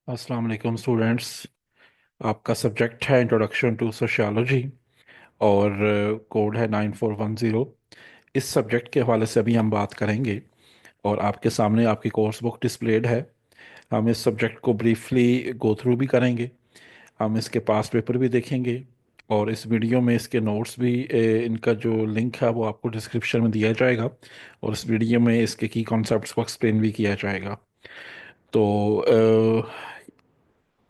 अस्सलाम वालेकुम स्टूडेंट्स। आपका सब्जेक्ट है इंट्रोडक्शन टू सोशियोलॉजी और कोड है 9410। इस सब्जेक्ट के हवाले से अभी हम बात करेंगे और आपके सामने आपकी कोर्स बुक डिस्प्लेड है। हम इस सब्जेक्ट को ब्रीफली गो थ्रू भी करेंगे। हम इसके पास पेपर भी देखेंगे और इस वीडियो में इसके नोट्स भी इनका जो लिंक है वो आपको डिस्क्रिप्शन में दिया जाएगा और इस वीडियो में इसके की कॉन्सेप्ट्स को एक्सप्लेन भी किया जाएगा। तो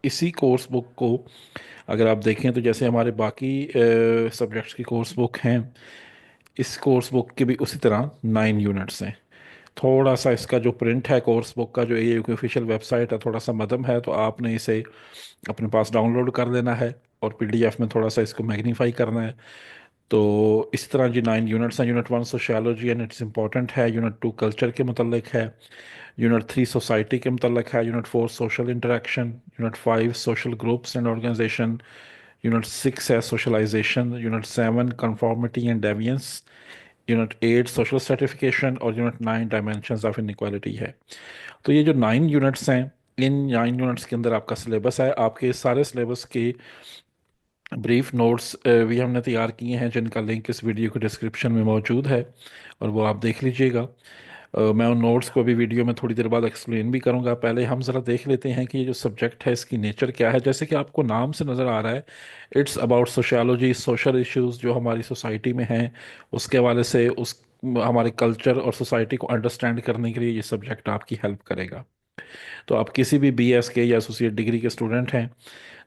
इसी कोर्स बुक को अगर आप देखें तो जैसे हमारे बाकी सब्जेक्ट्स की कोर्स बुक हैं, इस कोर्स बुक के भी उसी तरह 9 यूनिट्स हैं। थोड़ा सा इसका जो प्रिंट है कोर्स बुक का, जो एयू की ऑफिशियल वेबसाइट है, थोड़ा सा मदम है, तो आपने इसे अपने पास डाउनलोड कर लेना है और पीडीएफ में थोड़ा सा इसको मैग्नीफाई करना है। तो इस तरह जी 9 यूनिट्स हैं। Unit 1 sociology and its important है। यूनिट 2 कल्चर के मतलब है। यूनिट 3 सोसाइटी के मतलब है। Unit 4 social interaction. Unit 5 social groups and organisation. Unit 6 है socialisation. Unit 7 conformity and deviance. Unit 8 social certification और यूनिट 9 डायमेंशंस ऑफ इनइक्वालिटी है। तो ये जो 9 यूनिट्स हैं, इन 9 यूनिट्स के अंदर आपका सिलेबस है। आपके सारे सिलेबस के ब्रीफ नोट्स भी हमने तैयार किए हैं, जिनका लिंक इस वीडियो के डिस्क्रिप्शन में मौजूद है और वो आप देख लीजिएगा। मैं उन नोट्स को भी वीडियो में थोड़ी देर बाद एक्सप्लेन भी करूंगा। पहले हम ज़रा देख लेते हैं कि ये जो सब्जेक्ट है इसकी नेचर क्या है। जैसे कि आपको नाम से नज़र आ रहा है, it's about sociology, social issues जो हमारी सोसाइटी में हैं उसके हवाले से, उस हमारे कल्चर और सोसाइटी को अंडरस्टैंड करने के लिए ये सब्जेक्ट आपकी हेल्प करेगा। तो आप किसी भी बीएस के या एसोसिएट डिग्री के स्टूडेंट हैं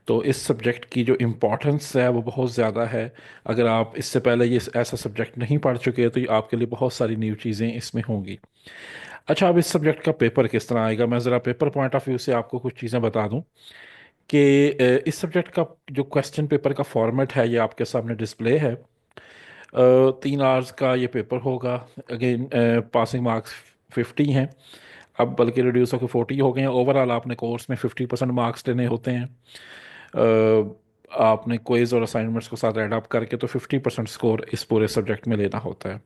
तो इस सब्जेक्ट की जो इम्पोर्टेंस है वो बहुत ज़्यादा है। अगर आप इससे पहले ये ऐसा सब्जेक्ट नहीं पढ़ चुके हैं तो ये आपके लिए बहुत सारी न्यू चीज़ें इसमें होंगी। अच्छा, अब इस सब्जेक्ट का पेपर किस तरह आएगा, मैं ज़रा पेपर पॉइंट ऑफ व्यू से आपको कुछ चीज़ें बता दूं कि इस सब्जेक्ट का जो क्वेश्चन पेपर का फॉर्मेट है ये आपके सामने डिस्प्ले है। 3 आवर्स का ये पेपर होगा। अगेन पासिंग मार्क्स 50 हैं, अब बल्कि रिड्यूस होकर 40 हो गए हैं। ओवरऑल आपने कोर्स में 50% मार्क्स लेने होते हैं। आपने क्विज और असाइनमेंट्स को साथ ऐड अप करके तो 50% स्कोर इस पूरे सब्जेक्ट में लेना होता है।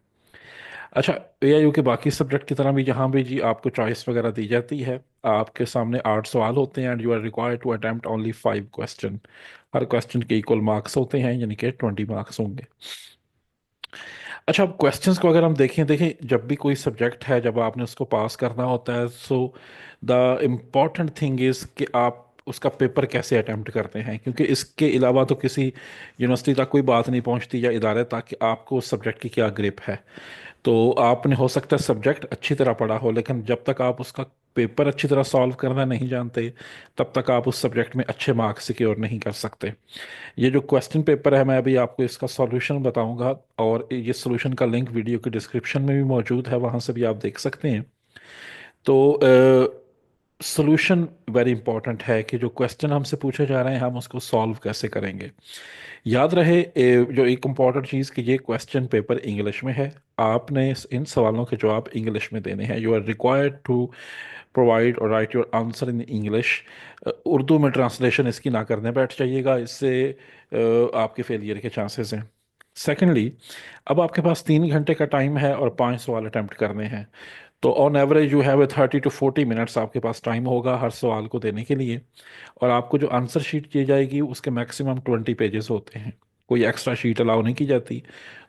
अच्छा, एआईयू के बाकी सब्जेक्ट की तरह भी यहाँ भी जी आपको चॉइस वगैरह दी जाती है। आपके सामने 8 सवाल होते हैं and you are required to attempt only 5 question. हर क्वेश्चन के इक्वल मार्क्स होते हैं, यानी कि 20 मार्क्स होंगे। अच्छा, अब क्वेश्चंस को अगर हम देखें देखें जब भी कोई सब्जेक्ट है, जब आपने उसको पास करना होता है, so the important thing is कि आप उसका पेपर कैसे अटेम्प्ट करते हैं, क्योंकि इसके अलावा तो किसी यूनिवर्सिटी तक कोई बात नहीं पहुंचती या इदारे तक कि आपको उस सब्जेक्ट की क्या ग्रिप है। तो आपने हो सकता है सब्जेक्ट अच्छी तरह पढ़ा हो, लेकिन जब तक आप उसका पेपर अच्छी तरह सॉल्व करना नहीं जानते तब तक आप उस सब्जेक्ट में अच्छे मार्क्स सिक्योर नहीं कर सकते। ये जो क्वेश्चन पेपर है, मैं अभी आपको इसका सॉल्यूशन बताऊंगा और ये सॉल्यूशन का लिंक वीडियो के डिस्क्रिप्शन में भी मौजूद है, वहां से भी आप देख सकते हैं। तो सॉल्यूशन वेरी इंपॉर्टेंट है कि जो क्वेश्चन हमसे पूछे जा रहे हैं हम उसको सॉल्व कैसे करेंगे। याद रहे जो एक इम्पॉर्टेंट चीज़ कि ये क्वेश्चन पेपर इंग्लिश में है। आपने इन सवालों के जवाब इंग्लिश में देने हैं। You are required to provide or write your answer in English. Urdu में ट्रांसलेशन इसकी ना करने बैठ जाइएगा, इससे आपके फेलियर के चांसेस हैं। सेकेंडली, अब आपके पास 3 घंटे का टाइम है और 5 सवाल अटेम्प्ट करने हैं। तो on average you have a 30 to 40 minutes आपके पास टाइम होगा हर सवाल को देने के लिए। और आपको जो आंसर शीट दी जाएगी उसके मैक्सिमम 20 पेजेस होते हैं, कोई एक्स्ट्रा शीट अलाउ नहीं की जाती।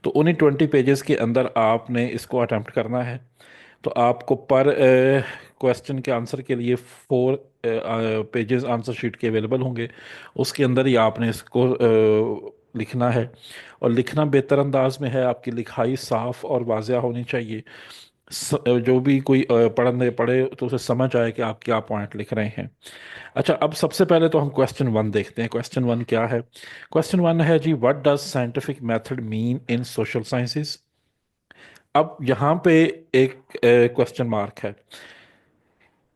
तो उन्हीं 20 पेजेस के अंदर आपने इसको अटेम्प्ट करना है। तो आपको पर क्वेश्चन के आंसर के लिए 4 पेजेस आंसर शीट के अवेलेबल होंगे। उसके अंदर ही आपने इसको लिखना है और लिखना बेहतर अंदाज में है। आपकी लिखाई साफ और वाज़िया होनी चाहिए। जो भी कोई पढ़ने पढ़े तो उसे समझ आए कि आप क्या पॉइंट लिख रहे हैं। अच्छा, अब सबसे पहले तो हम क्वेश्चन 1 देखते हैं। क्वेश्चन 1 क्या है? क्वेश्चन 1 है जी, what does scientific method mean in social sciences. अब यहाँ पे एक क्वेश्चन मार्क है।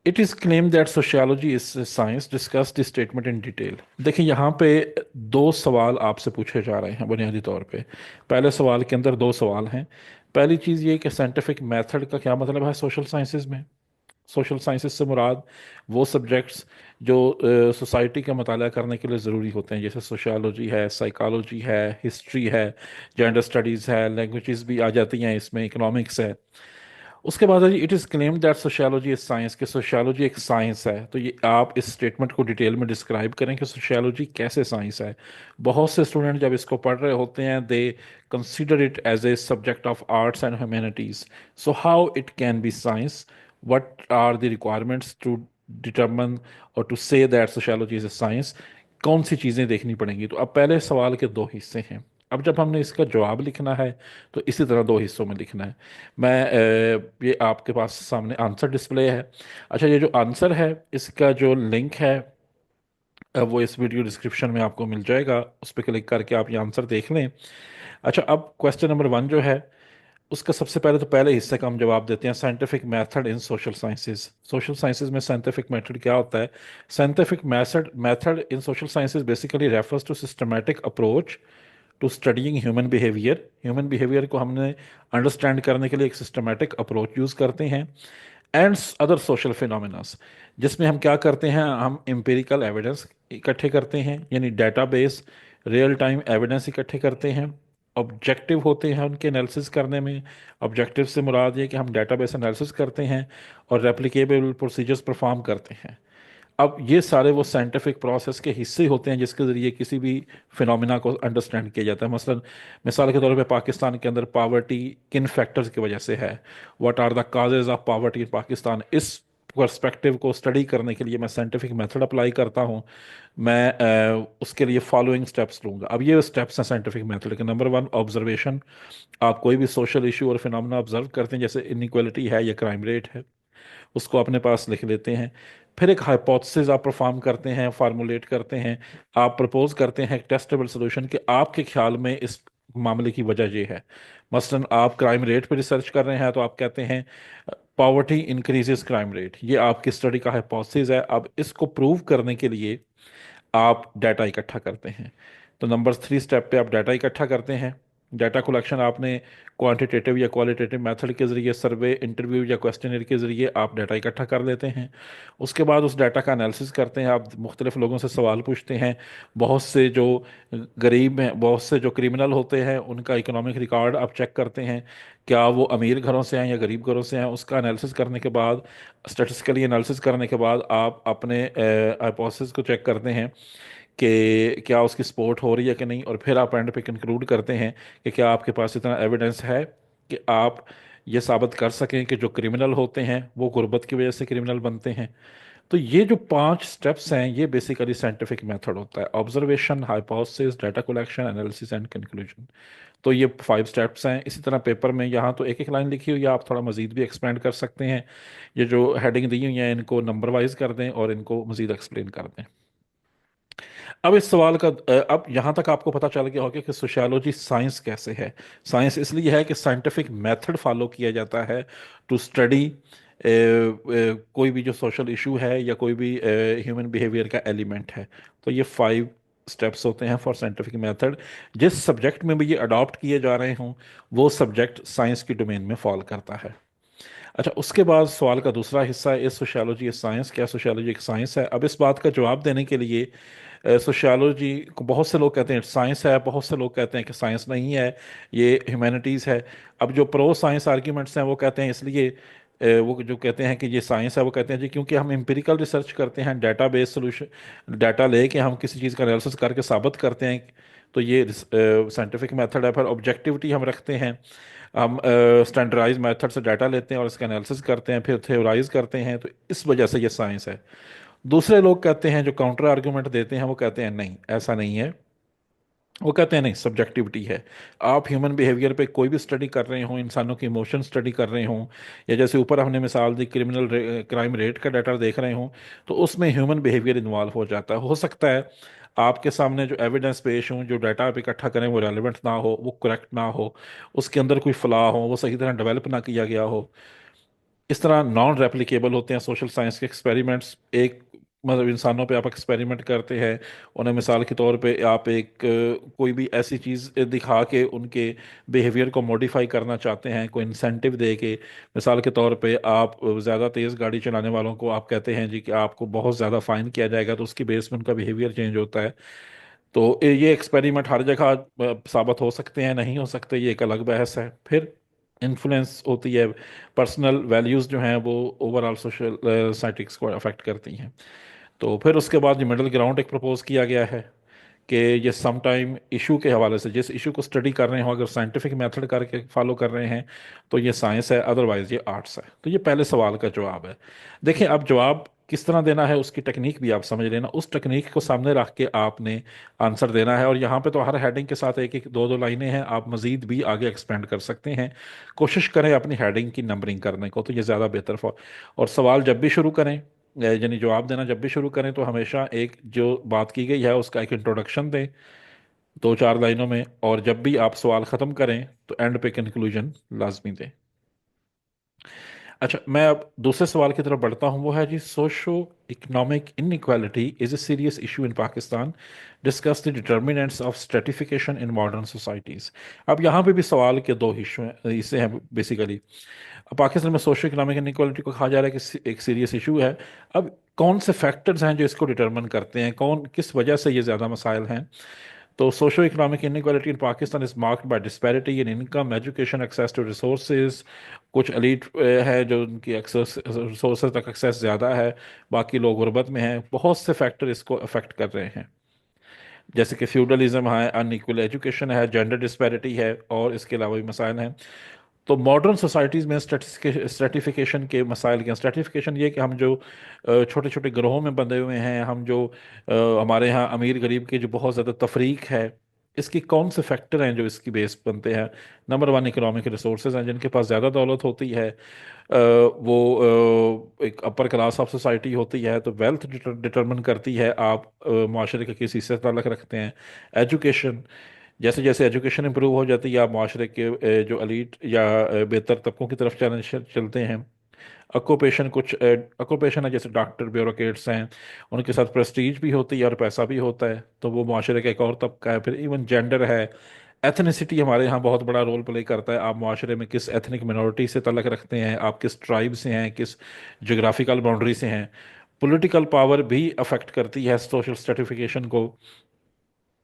It is claim that sociology is science discuss this statement in detail. देखिए, यहाँ पे 2 सवाल आपसे पूछे जा रहे हैं बुनियादी तौर पे। पहले सवाल के अंदर 2 सवाल हैं। पहली चीज़ ये कि साइंटिफिक मेथड का क्या मतलब है सोशल साइंसेज में। सोशल साइंसेज से मुराद वो सब्जेक्ट्स जो सोसाइटी का मताला करने के लिए ज़रूरी होते हैं, जैसे सोशियोलॉजी है, साइकोलॉजी है, हिस्ट्री है, जेंडर स्टडीज़ है, लैंग्वेजेस भी आ जाती हैं इसमें, इकोनॉमिक्स है। उसके बाद है जी, it is claimed that sociology is science, कि सोशियोलॉजी एक साइंस है। तो ये आप इस स्टेटमेंट को डिटेल में डिस्क्राइब करें कि सोशियोलॉजी कैसे साइंस है। बहुत से स्टूडेंट जब इसको पढ़ रहे होते हैं, they consider it as a subject of arts and humanities. So how it can be science, what are the requirements to determine or to say that sociology is a science. कौन सी चीज़ें देखनी पड़ेंगी? तो अब पहले सवाल के दो हिस्से हैं। अब जब हमने इसका जवाब लिखना है तो इसी तरह दो हिस्सों में लिखना है। मैं ये आपके पास सामने आंसर डिस्प्ले है। अच्छा, ये जो आंसर है इसका जो लिंक है, वो इस वीडियो डिस्क्रिप्शन में आपको मिल जाएगा, उस पर क्लिक करके आप ये आंसर देख लें। अच्छा, अब क्वेश्चन नंबर वन जो है, उसका सबसे पहले तो पहले हिस्से का हम जवाब देते हैं, scientific method in social sciences. Social sciences में साइंटिफिक मेथड क्या होता है? Scientific method in social sciences basically refers to systematic approach to studying human behaviour. Human behaviour को हमने अंडरस्टैंड करने के लिए एक सिस्टमैटिक अप्रोच यूज़ करते हैं। एंड अदर सोशल फिनोमिनास, जिसमें हम क्या करते हैं, हम एम्पिरिकल एविडेंस इकट्ठे करते हैं, यानी डेटाबेस, रियल टाइम एविडेंस इकट्ठे करते हैं। ऑब्जेक्टिव होते हैं उनके एनालिसिस करने में। ऑब्जेक्टिव से मुराद ये कि हम डेटाबेस एनालिसिस करते हैं और रेप्लिकेबल प्रोसीजर्स परफॉर्म करते हैं। अब ये सारे वो साइंटिफिक प्रोसेस के हिस्से होते हैं जिसके ज़रिए किसी भी फिनोमिना को अंडरस्टैंड किया जाता है। मसलन मिसाल के तौर पे पाकिस्तान के अंदर पावर्टी किन फैक्टर्स की वजह से है, what are the causes of poverty in Pakistan. इस पर्सपेक्टिव को स्टडी करने के लिए मैं साइंटिफिक मेथड अप्लाई करता हूँ। मैं उसके लिए फॉलोइंग स्टेप्स लूंगा। अब ये स्टेप्स हैं साइंटिफिक मेथड के। Number one, observation. आप कोई भी सोशल इशू और फिनोमिना ऑब्जर्व करते हैं, जैसे इनइक्वालिटी है या क्राइम रेट है, उसको अपने पास लिख लेते हैं। फिर एक हाइपोथेसिस आप परफॉर्म करते हैं, फार्मूलेट करते हैं। आप प्रपोज करते हैं एक टेस्टेबल सोल्यूशन कि आपके ख्याल में इस मामले की वजह ये है। मसलन आप क्राइम रेट पर रिसर्च कर रहे हैं, तो आप कहते हैं पॉवर्टी इंक्रीजेस क्राइम रेट। ये आपकी स्टडी का हाइपोथेसिस है। अब इसको प्रूव करने के लिए आप डाटा इकट्ठा करते हैं। तो नंबर थ्री स्टेप पे आप डाटा इकट्ठा करते हैं। डाटा कलेक्शन आपने क्वांटिटेटिव या क्वालिटेटिव मेथड के ज़रिए, सर्वे, इंटरव्यू या क्वेश्चनर के ज़रिए आप डाटा इकट्ठा कर लेते हैं। उसके बाद उस डाटा का एनालिसिस करते हैं। आप मुख्तलिफ लोगों से सवाल पूछते हैं। बहुत से जो गरीब हैं, बहुत से जो क्रिमिनल होते हैं, उनका इकोनॉमिक रिकॉर्ड आप चेक करते हैं, क्या वो अमीर घरों से हैं या गरीब घरों से हैं। उसका एनालिसिस करने के बाद, स्टेटिस्टिकली एनालिसिस करने के बाद, आप अपने हाइपोथेसिस को चेक करते हैं कि क्या उसकी सपोर्ट हो रही है कि नहीं, और फिर आप एंड पे कंक्लूड करते हैं कि क्या आपके पास इतना एविडेंस है कि आप ये साबित कर सकें कि जो क्रिमिनल होते हैं वो गुर्बत की वजह से क्रिमिनल बनते हैं। तो ये जो पांच स्टेप्स हैं, ये बेसिकली साइंटिफिक मेथड होता है: observation, hypothesis, data collection, analysis and conclusion. तो ये फाइव स्टेप्स हैं। इसी तरह पेपर में यहाँ तो एक एक लाइन लिखी हुई है, आप थोड़ा मजीद भी एक्सपेंड कर सकते हैं। ये जो हेडिंग दी हुई हैं, इनको नंबर वाइज कर दें और इनको मजीद एक्सप्लेन कर दें। अब इस सवाल का अब यहाँ तक आपको पता चल गया होगा कि सोशियोलॉजी साइंस कैसे है। साइंस इसलिए है कि साइंटिफिक मेथड फॉलो किया जाता है टू स्टडी कोई भी जो सोशल इशू है या कोई भी ह्यूमन बिहेवियर का एलिमेंट है। तो ये फाइव स्टेप्स होते हैं फॉर साइंटिफिक मेथड। जिस सब्जेक्ट में भी ये अडॉप्ट किए जा रहे हों, वो सब्जेक्ट साइंस की डोमेन में फॉल करता है। अच्छा, उसके बाद सवाल का दूसरा हिस्सा है, इस सोशियोलॉजी ए साइंस, क्या सोशियोलॉजी एक साइंस है? अब इस बात का जवाब देने के लिए, सोशियोलॉजी को बहुत से लोग कहते हैं साइंस है, बहुत से लोग कहते हैं कि साइंस नहीं है, ये ह्यूमैनिटीज़ है। अब जो प्रो साइंस आर्ग्यूमेंट्स हैं वो कहते हैं इसलिए, वो जो कहते हैं कि ये साइंस है, वो कहते हैं जी क्योंकि हम एम्पिरिकल रिसर्च करते हैं, डाटा बेस सोल्यूशन, डाटा लेके हम किसी चीज़ का एनालिसिस करके साबित करते हैं, तो ये साइंटिफिक मेथड है। फिर ऑब्जेक्टिविटी हम रखते हैं, हम स्टैंडर्डाइज मेथड से डाटा लेते हैं और इसका एनालिसिस करते हैं, फिर थ्योराइज करते हैं, तो इस वजह से ये साइंस है। दूसरे लोग कहते हैं, जो काउंटर आर्गुमेंट देते हैं, वो कहते हैं नहीं, ऐसा नहीं है। वो कहते हैं नहीं, सब्जेक्टिविटी है। आप ह्यूमन बिहेवियर पे कोई भी स्टडी कर रहे हो, इंसानों की इमोशन स्टडी कर रहे हो, या जैसे ऊपर हमने मिसाल दी क्रिमिनल क्राइम रेट का डाटा देख रहे हो, तो उसमें ह्यूमन बिहेवियर इन्वॉल्व हो जाता है। हो सकता है आपके सामने जो एविडेंस पेश हो, जो डाटा आप इकट्ठा करें, वो रेलिवेंट ना हो, वो करेक्ट ना हो, उसके अंदर कोई फला हो, वो सही तरह डेवलप ना किया गया हो। इस तरह नॉन रेप्लिकेबल होते हैं सोशल साइंस के एक्सपेरिमेंट्स। एक मतलब इंसानों पे आप एक्सपेरिमेंट करते हैं, उन्हें मिसाल के तौर पे आप एक कोई भी ऐसी चीज़ दिखा के उनके बिहेवियर को मॉडिफाई करना चाहते हैं, कोई इंसेंटिव दे के। मिसाल के तौर पे आप ज़्यादा तेज़ गाड़ी चलाने वालों को आप कहते हैं जी कि आपको बहुत ज़्यादा फाइन किया जाएगा, तो उसकी बेस में उनका बिहेवियर चेंज होता है। तो ये एक्सपेरिमेंट हर जगह साबित हो सकते हैं, नहीं हो सकते, ये एक अलग बहस है। फिर इन्फ्लुएंस होती है, पर्सनल वैल्यूज़ जो हैं वो ओवरऑल सोशल साइटिक्स को अफेक्ट करती हैं। तो फिर उसके बाद ये मिडिल ग्राउंड एक प्रपोज किया गया है कि ये सम टाइम इशू के हवाले से जिस इशू को स्टडी कर रहे हो, अगर साइंटिफिक मेथड करके फॉलो कर रहे हैं तो ये साइंस है, अदरवाइज ये आर्ट्स है। तो ये पहले सवाल का जवाब है। देखिए, अब जवाब किस तरह देना है उसकी टेक्निक भी आप समझ लेना, उस टेक्निक को सामने रख के आपने आंसर देना है। और यहाँ पे तो हर हेडिंग के साथ एक एक दो दो लाइनें हैं, आप मजीद भी आगे एक्सपेंड कर सकते हैं। कोशिश करें अपनी हेडिंग की नंबरिंग करने को, तो ये ज़्यादा बेहतर फॉर। और सवाल जब भी शुरू करें, यानी जवाब देना जब भी शुरू करें, तो हमेशा एक जो बात की गई है उसका एक इंट्रोडक्शन दें, दो चार लाइनों में। और जब भी आप सवाल ख़त्म करें तो एंड पे कंक्लूजन लाजमी दें। अच्छा, मैं अब दूसरे सवाल की तरफ बढ़ता हूँ। वो है जी, socio economic inequality is a serious issue in Pakistan, discuss the determinants of stratification in modern societies. अब यहाँ पे भी सवाल के दो हिस्से हैं बेसिकली। पाकिस्तान में सोशो इकोनॉमिक इनइक्वालिटी को कहा जा रहा है कि एक सीरियस इशू है। अब कौन से फैक्टर्स हैं जो इसको डिटर्मिन करते हैं, कौन किस वजह से ये ज़्यादा मसाइल हैं? तो socio economic inequality in Pakistan is marked by disparity in income, education, access to resources. कुछ एलीट है जो उनकी एक्सेस रिसोर्सेज तक एक्सेस ज़्यादा है, बाकी लोग गुर्बत में हैं। बहुत से फैक्टर इसको अफेक्ट कर रहे हैं, जैसे कि फ्यूडलिज्म है, अनइक्वल एजुकेशन है, जेंडर डिस्पैरिटी है, और इसके अलावा भी मसाइल हैं। तो मॉडर्न सोसाइटीज़ में स्ट्रेटिफिकेशन के मसाइल क्या? स्ट्रेटिफिकेशन ये कि हम जो छोटे छोटे ग्रोहों में बंधे हुए हैं, हम जो हमारे यहाँ अमीर गरीब की जो बहुत ज़्यादा तफरीक है, इसकी कौन से फैक्टर हैं जो इसकी बेस बनते हैं? नंबर वन, इकोनॉमिक रिसोर्सेज हैं। जिनके पास ज़्यादा दौलत होती है, वो एक अपर क्लास ऑफ सोसाइटी होती है, तो वेल्थ डिटरमिन करती है आप माशरे के किस हिस्से से ताल्लुक़ रखते हैं। एजुकेशन, जैसे जैसे एजुकेशन इंप्रूव हो जाती है, आप माशरे के जो अलीट या बेहतर तबकों की तरफ चलते हैं। ऑक्यूपेशन, कुछ ऑक्यूपेशन है जैसे डॉक्टर, ब्यूरोक्रेट्स हैं, उनके साथ प्रेस्टीज भी होती है और पैसा भी होता है, तो वो माशरे का एक और तबका है। फिर इवन जेंडर है, एथनिसिटी हमारे यहाँ बहुत बड़ा रोल प्ले करता है। आप माशरे में किस एथनिक मिनॉरिटी से तलक रखते हैं, आप किस ट्राइब से हैं, किस जोग्राफिकल बाउंड्री से हैं। पॉलिटिकल पावर भी अफेक्ट करती है सोशल स्ट्रेटिफिकेशन को।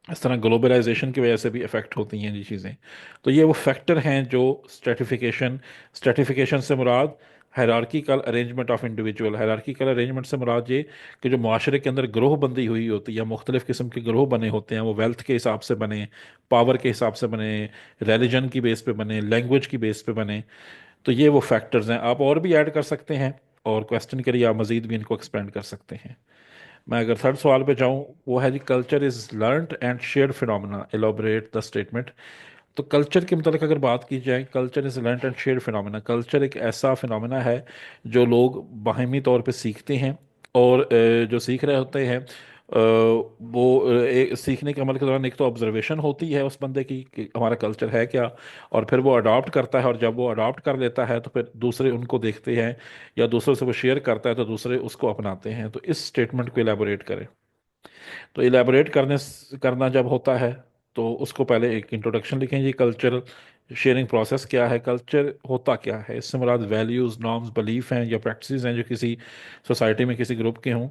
इस तरह ग्लोबलाइजेशन की वजह से भी इफ़ेक्ट होती हैं ये चीज़ें। तो ये वो फैक्टर हैं जो स्ट्रेटिफिकेशन स्ट्रेटिफिकेशन से मुराद hierarchical arrangement of individual. Hierarchical arrangement से मुराद ये कि जो माशरे के अंदर ग्रोह बंदी हुई होती है, मुख्तलिफ़ किस्म के ग्रोह बने होते हैं, वो वेल्थ के हिसाब से बने, पावर के हिसाब से बने, रिलीजन की बेस पे बने, लैंग्वेज की बेस पे बने। तो ये वो फैक्टर्स हैं। आप और भी ऐड कर सकते हैं, और क्वेश्चन के लिए आप मज़ीद भी इनको एक्सपेंड कर सकते हैं। मैं अगर थर्ड सवाल पे जाऊं, वो है जी, culture is learned and shared phenomena, elaborate the statement. तो कल्चर के मतलब अगर बात की जाए, culture is learned and shared phenomena. Culture एक ऐसा फिनोमेना है जो लोग बाहमी तौर पे सीखते हैं, और जो सीख रहे होते हैं वो सीखने के अमल के दौरान एक तो ऑब्जर्वेशन होती है उस बंदे की कि हमारा कल्चर है क्या, और फिर वो अडॉप्ट करता है, और जब वो अडॉप्ट कर लेता है तो फिर दूसरे उनको देखते हैं या दूसरों से वो शेयर करता है तो दूसरे उसको अपनाते हैं। तो इस स्टेटमेंट को इलेबोरेट करें। तो इलेबोरेट करना जब होता है, तो उसको पहले एक इंट्रोडक्शन लिखें। ये कल्चरल शेयरिंग प्रोसेस क्या है, कल्चर होता क्या है, इससे मुराद वैल्यूज़, नॉर्म्स, बिलीफ हैं या प्रैक्टिसेस हैं जो किसी सोसाइटी में किसी ग्रुप के हों।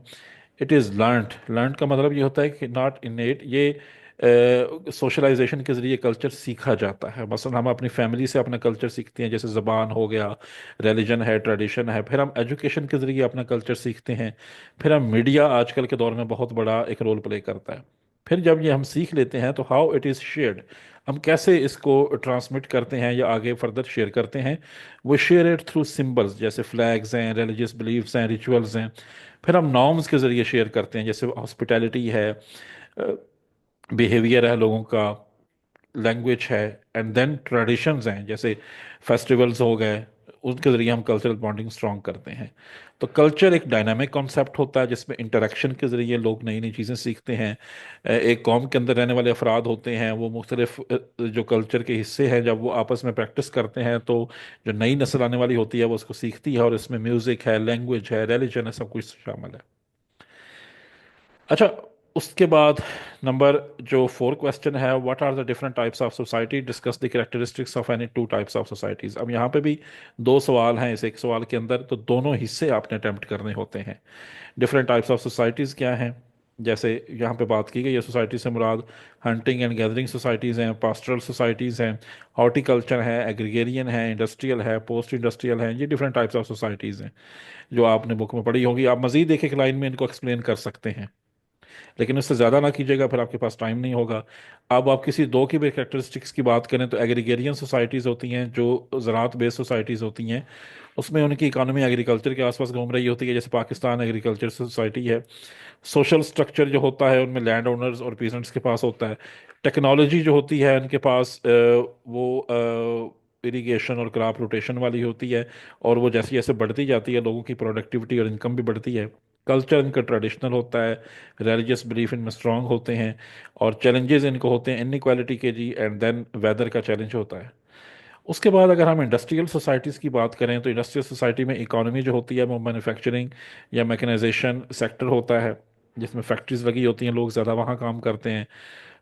It is learned. लर्न का मतलब ये होता है कि नॉट इनेट, ये सोशलाइजेशन के ज़रिए कल्चर सीखा जाता है। मसलन हम अपनी फैमिली से अपना कल्चर सीखते हैं, जैसे ज़बान हो गया, रिलीजन है, ट्रेडिशन है। फिर हम एजुकेशन के ज़रिए अपना कल्चर सीखते हैं। फिर हम मीडिया आजकल के दौर में बहुत बड़ा एक रोल प्ले करता है। फिर जब ये हम सीख लेते हैं तो हाउ इट इज़ शेयर्ड, हम कैसे इसको ट्रांसमिट करते हैं या आगे फर्दर शेयर करते हैं। वो शेयर इट थ्रू सिंबल्स, जैसे फ्लैग्स हैं, रिलीजियस बिलीफ्स हैं, रिचुअल्स हैं। फिर हम नॉर्म्स के ज़रिए शेयर करते हैं, जैसे हॉस्पिटैलिटी है, बिहेवियर है लोगों का, लैंग्वेज है, एंड देन ट्रेडिशंस हैं, जैसे फेस्टिवल्स हो गए। उनके ज़रिए हम कल्चरल बॉन्डिंग स्ट्रॉन्ग करते हैं। तो कल्चर एक डायनामिक कॉन्सेप्ट होता है जिसमें इंटरेक्शन के ज़रिए लोग नई नई चीज़ें सीखते हैं। एक कौम के अंदर रहने वाले अफराद होते हैं, वो मुख्तलिफ जो कल्चर के हिस्से हैं, जब वो आपस में प्रैक्टिस करते हैं तो जो नई नस्ल आने वाली होती है वो उसको सीखती है, और इसमें म्यूज़िक है, लैंग्वेज है, रिलीजन है, सब कुछ शामिल है। अच्छा, उसके बाद नंबर जो फोर क्वेश्चन है, what are the different types of society, discuss the characteristics of any two types of societies. अब यहाँ पे भी दो सवाल हैं इस एक सवाल के अंदर, तो दोनों हिस्से आपने अटेम्प्ट करने होते हैं। डिफरेंट टाइप्स ऑफ सोसाइटीज़ क्या हैं, جیسے یہاں پہ بات کی گئی ہے سوسائٹی سے مراد ہنٹنگ اینڈ گیدرنگ سوسائٹیز ہیں، پاسٹرل سوسائٹیز ہیں، ہارٹی کلچر ہے، ایگریگیرین ہے، انڈسٹریل ہے، پوسٹ انڈسٹریل ہے، یہ ڈفرینٹ ٹائپس آف سوسائٹیز ہیں جو آپ نے بک میں پڑھی ہوگی. آپ مزید ایک ایک لائن میں ان کو ایکسپلین کر سکتے ہیں، لیکن اس سے زیادہ نہ کیجیے گا، پھر آپ کے پاس ٹائم نہیں ہوگا. اب آپ کسی دو کی بھی کریکٹرسٹکس کی بات کریں تو ایگریگیرین سوسائٹیز ہوتی ہیں جو زراعت بیس سوسائٹیز ہوتی ہیں، اس میں ان کی اکانومی ایگریکلچر کے آس پاس گھوم رہی ہوتی ہے، جیسے پاکستان ایگریکلچر سوسائٹی ہے. سوشل سٹرکچر جو ہوتا ہے ان میں لینڈ اونرز اور پیزنٹس کے پاس ہوتا ہے. ٹیکنالوجی جو ہوتی ہے ان کے پاس وہ اریگیشن اور کراپ روٹیشن والی ہوتی ہے، اور وہ جیسے جیسے بڑھتی جاتی ہے لوگوں کی پروڈکٹیوٹی اور انکم بھی بڑھتی ہے. کلچر ان کا ٹریڈیشنل ہوتا ہے، ریلیجیس بلیف ان میں اسٹرانگ ہوتے ہیں، اور چیلنجز ان کو ہوتے ہیں انیکوالٹی کے جی، اینڈ دین ویدر کا چیلنج ہوتا ہے. اس کے بعد اگر ہم انڈسٹریل سوسائٹیز کی بات کریں تو انڈسٹریل سوسائٹی میں اکانومی جو ہوتی ہے وہ مینوفیکچرنگ یا میکنائزیشن سیکٹر ہوتا ہے، جس میں فیکٹریز لگی ہوتی ہیں، لوگ زیادہ وہاں کام کرتے ہیں.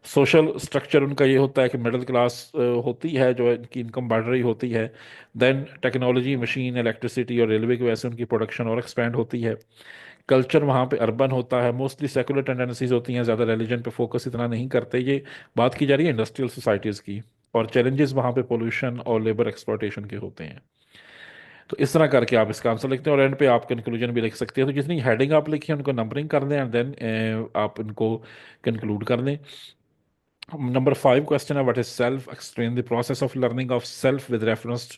سوشل سٹرکچر ان کا یہ ہوتا ہے کہ مڈل کلاس ہوتی ہے جو ان کی انکم بڑھ رہی ہوتی ہے. دین ٹیکنالوجی، مشین، الیکٹریسٹی اور ریلوے کی وجہ سے ان کی پروڈکشن اور ایکسپینڈ ہوتی ہے. کلچر وہاں پہ اربن ہوتا ہے، موسٹلی سیکولر ٹینڈنسیز ہوتی ہیں، زیادہ ریلیجن پہ فوکس اتنا نہیں کرتے. یہ بات کی جا رہی ہے انڈسٹریل سوسائٹیز کی. اور چیلنجز وہاں پہ پولوشن اور لیبر ایکسپلوٹیشن کے ہوتے ہیں. تو اس طرح کر کے آپ اس کا آنسر لکھتے ہیں، اور اینڈ پہ آپ کنکلوژن بھی لکھ سکتے ہیں. تو جتنی ہیڈنگ آپ لکھی ہیں ان کو نمبرنگ کر دیں، اینڈ دین آپ ان کو کنکلوڈ کر دیں. نمبر 5 کوشچن ہے what is self, explain the process of learning of self with reference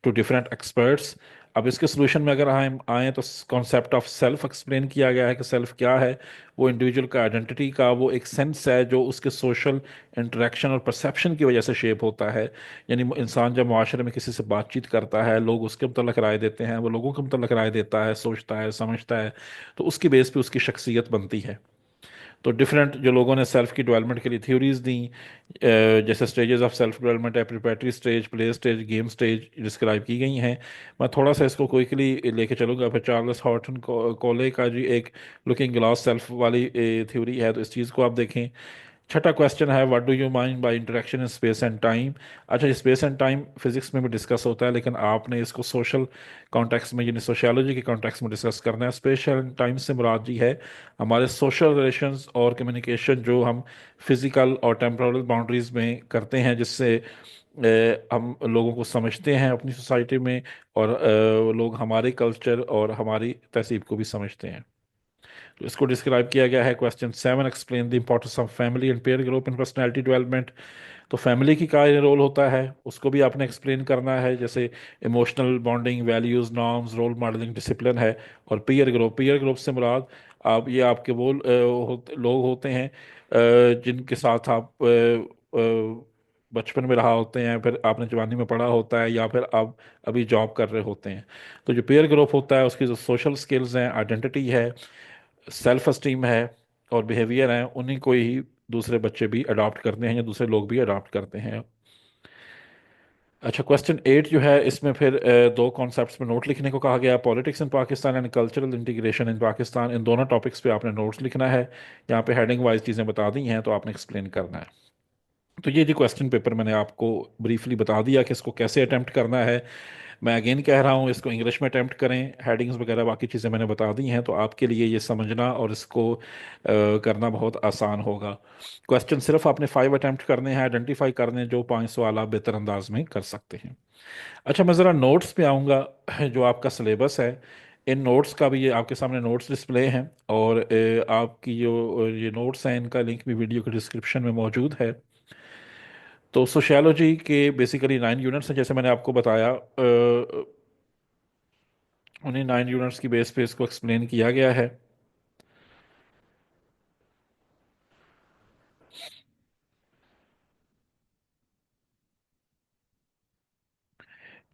to different experts. اب اس کے سولوشن میں اگر ہم آئیں تو کانسیپٹ آف سیلف ایکسپلین کیا گیا ہے کہ سیلف کیا ہے. وہ انڈیویجول کا آئیڈینٹی کا وہ ایک سینس ہے جو اس کے سوشل انٹریکشن اور پرسیپشن کی وجہ سے شیپ ہوتا ہے. یعنی انسان جب معاشرے میں کسی سے بات چیت کرتا ہے، لوگ اس کے متعلق رائے دیتے ہیں، وہ لوگوں کے متعلق رائے دیتا ہے، سوچتا ہے، سمجھتا ہے، تو اس کی بیس پہ اس کی شخصیت بنتی ہے. تو ڈفرینٹ جو لوگوں نے سیلف کی ڈیولپمنٹ کے لیے تھیوریز دیں، جیسے اسٹیجز آف سیلف ڈیولپمنٹ ہے، پریپریٹری اسٹیج، پلے اسٹیج، گیم اسٹیج ڈسکرائب کی گئی ہیں. میں تھوڑا سا اس کو کوئکلی لے کے چلوں گا. پھر چارلس ہارٹن کولے کا جی ایک لکنگ گلاس سیلف والی تھیوری ہے، تو اس چیز کو آپ دیکھیں. چھٹا کویسچن ہے what do you mind by interaction in space and time. اچھا، اسپیس اینڈ ٹائم فزکس میں بھی ڈسکس ہوتا ہے، لیکن آپ نے اس کو سوشل کانٹیکس میں یعنی سوشیالوجی کے کانٹیکس میں ڈسکس کرنا ہے. اسپیس اینڈ ٹائم سے مراد جی ہے ہمارے سوشل ریلیشنز اور کمیونیکیشن جو ہم فزیکل اور ٹیمپورل باؤنڈریز میں کرتے ہیں، جس سے ہم لوگوں کو سمجھتے ہیں اپنی سوسائٹی میں، اور لوگ ہمارے کلچر اور ہماری تہذیب کو بھی سمجھتے ہیں. تو اس کو ڈسکرائب کیا گیا ہے. Question 7 explain the importance of family and peer group in personality development. تو فیملی کی کیا رول ہوتا ہے اس کو بھی آپ نے ایکسپلین کرنا ہے، جیسے emotional bonding, values, norms, role modelling, discipline ہے. اور پیئر گروپ سے مراد یہ آپ کے وہ لوگ ہوتے ہیں جن کے ساتھ آپ بچپن میں رہا ہوتے ہیں، پھر آپ نے جوانی میں پڑھا ہوتا ہے، یا پھر آپ ابھی جاب کر رہے ہوتے ہیں. تو جو پیئر گروپ ہوتا ہے اس کی جو سوشل سکلز ہیں، آئیڈینٹی ہے، سیلف اسٹیم ہے، اور بیہیویئر ہیں، انہیں کو ہی دوسرے بچے بھی اڈاپٹ کرتے ہیں یا دوسرے لوگ بھی اڈاپٹ کرتے ہیں. اچھا، کویسچن 8 جو ہے اس میں پھر دو کانسیپٹس میں نوٹ لکھنے کو کہا گیا: politics in Pakistan and cultural integration in Pakistan. ان دونوں ٹاپکس پہ آپ نے نوٹس لکھنا ہے. یہاں پہ ہیڈنگ وائز چیزیں بتا دی ہیں تو آپ نے ایکسپلین کرنا ہے. تو یہ جی کویسچن پیپر میں نے آپ کو بریفلی بتا دیا کہ اس کو کیسے اٹیمپٹ کرنا ہے. میں اگین کہہ رہا ہوں اس کو انگلش میں اٹیمپٹ کریں. ہیڈنگز وغیرہ باقی چیزیں میں نے بتا دی ہیں، تو آپ کے لیے یہ سمجھنا اور اس کو کرنا بہت آسان ہوگا. کویسچن صرف آپ نے 5 اٹیمپٹ کرنے ہیں، آئیڈینٹیفائی کرنے جو 5 سوال آپ بہتر انداز میں کر سکتے ہیں. اچھا، میں ذرا نوٹس پہ آؤں گا. جو آپ کا سلیبس ہے، ان نوٹس کا بھی یہ آپ کے سامنے نوٹس ڈسپلے ہیں، اور آپ کی جو یہ نوٹس ہیں ان کا لنک بھی ویڈیو کے ڈسکرپشن میں موجود ہے. تو سوشیالوجی کے بیسیکلی 9 یونٹس ہیں، جیسے میں نے آپ کو بتایا. انہیں 9 یونٹس کی بیس پہ اس کو ایکسپلین کیا گیا ہے.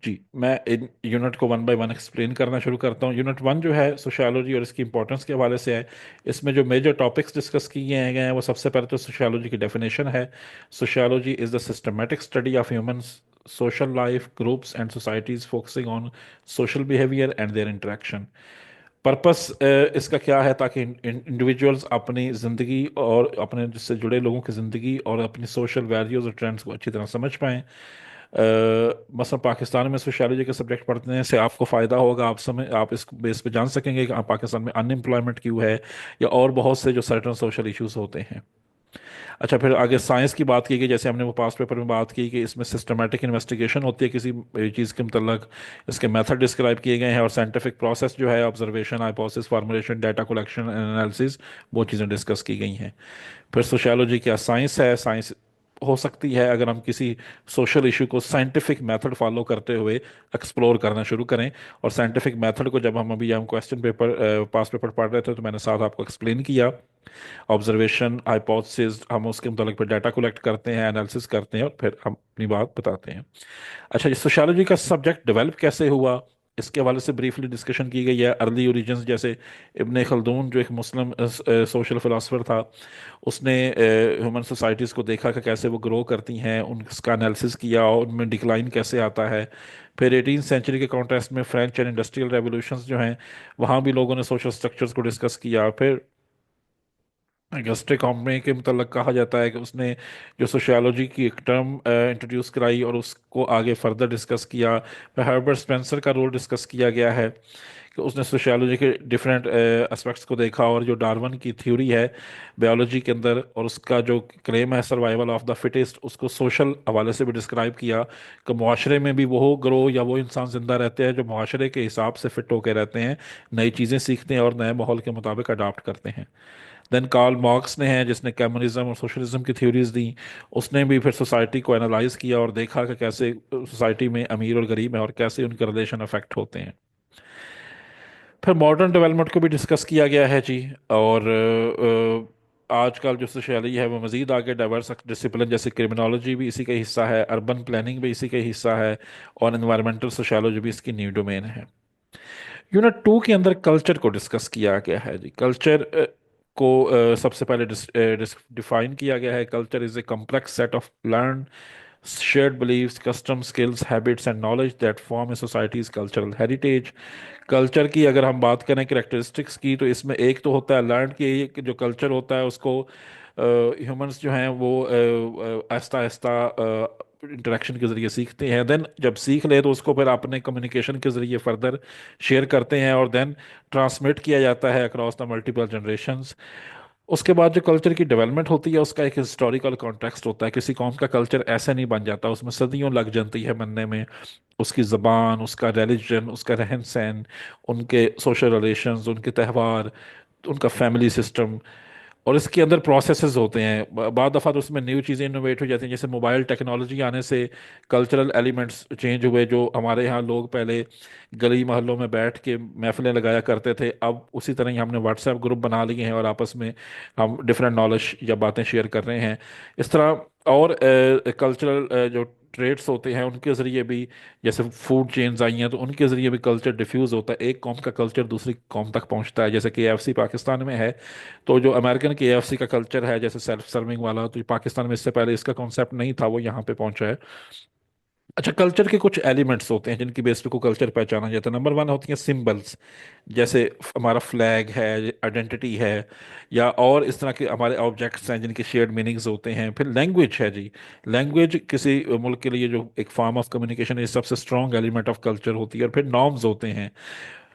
جی، میں ان یونٹ کو 1 بائی 1 ایکسپلین کرنا شروع کرتا ہوں. یونٹ 1 جو ہے سوشیالوجی اور اس کی امپورٹنس کے حوالے سے ہے. اس میں جو میجر ٹاپکس ڈسکس کیے گئے ہیں وہ سب سے پہلے تو سوشیالوجی کی ڈیفینیشن ہے. Sociology is the systematic study of humans social life groups and societies focusing on social behaviour and their interaction. Purpose اس کا کیا ہے؟ تاکہ انڈیویجولز اپنی زندگی اور اپنے جس سے جڑے لوگوں کی زندگی اور اپنی سوشل ویلیوز اور ٹرینڈس کو اچھی طرح سمجھ پائیں. مثلا پاکستان میں سوشیالوجی کے سبجیکٹ پڑھنے سے آپ کو فائدہ ہوگا، آپ اس بیس پہ جان سکیں گے کہ پاکستان میں ان امپلائمنٹ کیوں ہے، یا اور بہت سے جو سرٹن سوشل ایشوز ہوتے ہیں۔ اچھا، پھر آگے سائنس کی بات کی گئی، جیسے ہم نے وہ پاس پیپر میں بات کی کہ اس میں سسٹمیٹک انویسٹیگیشن ہوتی ہے کسی چیز کے متعلق، اس کے میتھڈ ڈسکرائب کیے گئے ہیں، اور سائنٹیفک پروسیس جو ہے observation, hypothesis formulation, data collection, analysis, وہ چیزیں ڈسکس کی گئی ہیں۔ پھر سوشیالوجی کیا سائنس ہے؟ سائنس ہو سکتی ہے اگر ہم کسی سوشل ایشو کو سائنٹیفک میتھڈ فالو کرتے ہوئے ایکسپلور کرنا شروع کریں، اور سائنٹیفک میتھڈ کو جب ہم کویسچن پیپر پاس پیپر پڑھ رہے تھے تو میں نے ساتھ آپ کو ایکسپلین کیا۔ آبزرویشن، ہائپوتھسز، ہم اس کے متعلق پھر ڈیٹا کلیکٹ کرتے ہیں، انالیسس کرتے ہیں، اور پھر ہم اپنی بات بتاتے ہیں۔ اچھا، یہ سوشیالوجی کا سبجیکٹ ڈیولپ کیسے ہوا، اس کے حوالے سے بریفلی ڈسکشن کی گئی ہے۔ ارلی اوریجنز، جیسے ابن خلدون جو ایک مسلم سوشل فلاسفر تھا، اس نے ہیومن سوسائٹیز کو دیکھا کہ کیسے وہ گرو کرتی ہیں، ان اس کا انالیسس کیا اور ان میں ڈکلائن کیسے آتا ہے۔ پھر 18 سینچری کے کانٹیکسٹ میں فرینچ اینڈ انڈسٹریل ریولوشنز جو ہیں، وہاں بھی لوگوں نے سوشل سٹرکچرز کو ڈسکس کیا۔ پھر اگسٹے کامبرے کے متعلق کہا جاتا ہے کہ اس نے جو سوشیالوجی کی ایک ٹرم انٹروڈیوس کرائی اور اس کو آگے فردر ڈسکس کیا۔ پھر ہربرٹ اسپینسر کا رول ڈسکس کیا گیا ہے کہ اس نے سوشیالوجی کے ڈفرینٹ اسپیکٹس کو دیکھا، اور جو ڈارون کی تھیوری ہے بیولوجی کے اندر، اور اس کا جو کلیم ہے سروائیول آف دا فٹسٹ، اس کو سوشل حوالے سے بھی ڈسکرائب کیا کہ معاشرے میں بھی وہ گرو یا وہ انسان زندہ رہتے ہیں جو معاشرے کے حساب سے فٹ ہو کے رہتے ہیں، نئی چیزیں سیکھتے ہیں اور نئے ماحول کے مطابق اڈاپٹ کرتے ہیں۔ دین کارل مارکس نے ہے جس نے کمیونزم اور سوشلزم کی تھیوریز دیں، اس نے بھی پھر سوسائٹی کو انالائز کیا اور دیکھا کہ کیسے سوسائٹی میں امیر اور غریب ہیں اور کیسے ان کے ریلیشن افیکٹ ہوتے ہیں۔ پھر ماڈرن ڈیولپمنٹ کو بھی ڈسکس کیا گیا ہے جی، اور آج کل جو سوشیالوجی ہے وہ مزید آگے ڈائیورس ڈسپلن جیسے کرمنالوجی بھی اسی کا حصہ ہے، اربن پلاننگ بھی اسی کا حصہ ہے، اور انوائرمنٹل سوشیالوجی بھی اس کی نیو ڈومین ہے۔ یونٹ 2 کے اندر کلچر کو ڈسکس کیا گیا ہے جی۔ کلچر کو سب سے پہلے ڈیفائن کیا گیا ہے۔ Culture is a complex set of learn shared beliefs, customs, skills, habits and knowledge that form a society's cultural heritage۔ Culture کی اگر ہم بات کریں کریکٹرسٹکس کی، تو اس میں ایک تو ہوتا ہے لرن کی، جو کلچر ہوتا ہے اس کو ہیومنس جو ہیں وہ آہستہ آہستہ انٹریکشن کے ذریعے سیکھتے ہیں، دین جب سیکھ لے تو اس کو پھر اپنے کمیونیکیشن کے ذریعے فردر شیئر کرتے ہیں، اور دین ٹرانسمٹ کیا جاتا ہے اکراس دا ملٹیپل جنریشنز۔ اس کے بعد جو کلچر کی ڈیولپمنٹ ہوتی ہے اس کا ایک ہسٹوریکل کانٹیکسٹ ہوتا ہے، کسی قوم کا کلچر ایسے نہیں بن جاتا، اس میں صدیوں لگ جاتی ہے بننے میں۔ اس کی زبان، اس کا ریلیجن، اس کا رہن سہن، ان کے سوشل ریلیشنز، ان کے تہوار، ان کا فیملی سسٹم، اور اس کے اندر پروسیسز ہوتے ہیں۔ بعض دفعہ تو اس میں نیو چیزیں انوویٹ ہو جاتی ہیں، جیسے موبائل ٹیکنالوجی آنے سے کلچرل ایلیمنٹس چینج ہوئے۔ جو ہمارے ہاں لوگ پہلے گلی محلوں میں بیٹھ کے محفلیں لگایا کرتے تھے، اب اسی طرح ہی ہم نے واٹس ایپ گروپ بنا لیے ہیں اور آپس میں ہم ڈفرینٹ نالج یا باتیں شیئر کر رہے ہیں۔ اس طرح اور کلچرل جو ٹریڈس ہوتے ہیں ان کے ذریعے بھی، جیسے فوڈ چینز آئی ہیں تو ان کے ذریعے بھی کلچر ڈیفیوز ہوتا ہے، ایک قوم کا کلچر دوسری قوم تک پہنچتا ہے۔ جیسے کہ KFC پاکستان میں ہے، تو جو امریکن KFC کا کلچر ہے جیسے سیلف سرونگ والا، تو پاکستان میں اس سے پہلے اس کا کانسیپٹ نہیں تھا، وہ یہاں پہ پہنچا ہے۔ اچھا، کلچر کے کچھ ایلیمنٹس ہوتے ہیں جن کی بیس پہ کو کلچر پہچانا جاتا ہے۔ نمبر 1 ہوتی ہیں سمبلس، جیسے ہمارا فلیگ ہے، آئیڈینٹی ہے، یا اور اس طرح کے ہمارے آبجیکٹس ہیں جن کے شیئرڈ میننگز ہوتے ہیں۔ پھر لینگویج ہے جی، لینگویج کسی ملک کے لیے جو ایک فارم آف کمیونیکیشن ہے، سب سے اسٹرانگ ایلیمنٹ آف کلچر ہوتی ہے۔ اور پھر نارمز ہوتے ہیں،